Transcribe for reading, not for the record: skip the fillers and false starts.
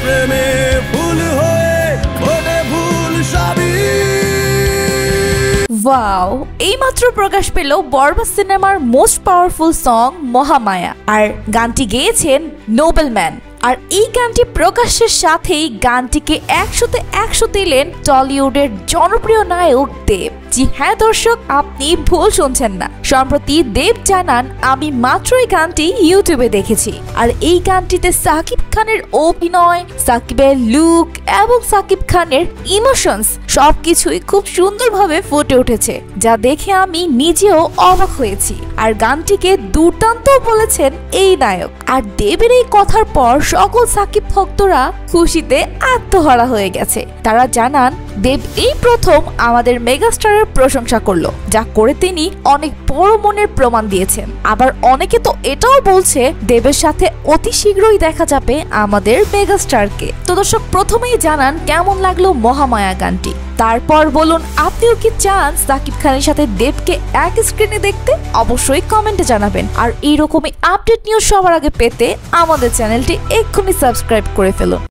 প্রেমে ফুল হয়ে ফোটে ফুল সবই। ওয়াও, এইমাত্র প্রকাশ পেল বরবাদ সিনেমার মোস্ট পাওয়ারফুল সং মহামায়া, আর গানটি গেয়েছেন নোবেলম্যান। আর এই গানটি প্রকাশের সাথেই গানটিকে 100-100 দিলেন টলিউডের জনপ্রিয় নায়ক দেব। জি হ্যাঁ দর্শক, আপনি ভুল শুনছেন না। সম্প্রতি দেব জানান, আমি মাত্র এই গানটি ইউটিউবে দেখেছি, আর এই গানটিতে সাকিব খানের অভিনয়, সাকিবের লুক এবং সাকিব খানের ইমোশনস সবকিছুই খুব সুন্দরভাবে ফুটে উঠেছে, যা দেখে আমি নিজেও অবাক হয়েছি। আর গানটিকে দুর্দান্ত বলেছেন এই নায়ক। আর দেবের এই কথার পর সকল সাকিব ভক্তরা খুশিতে আত্মহারা হয়ে গেছে। তারা জানান, দেব এই প্রথম আমাদের মেগাস্টারের প্রশংসা করলো, যা করে তিনি অনেক বড় মনের প্রমাণ দিয়েছেন। আবার অনেকে তো এটাও বলছে দেবের সাথে অতি শীঘ্রই দেখা যাবে আমাদের মেগাস্টারকে। তো দর্শক, প্রথমেই জানান কেমন লাগলো মহামায়া গানটি, তারপর বলুন আপনিও কি চান সাকিব খানের সাথে দেবকে এক স্ক্রিনে দেখতে? অবশ্যই কমেন্টে জানাবেন। আর এইরকমই আপডেট নিউজ সবার আগে পেতে আমাদের চ্যানেলটি এক্ষুনি সাবস্ক্রাইব করে ফেলুন।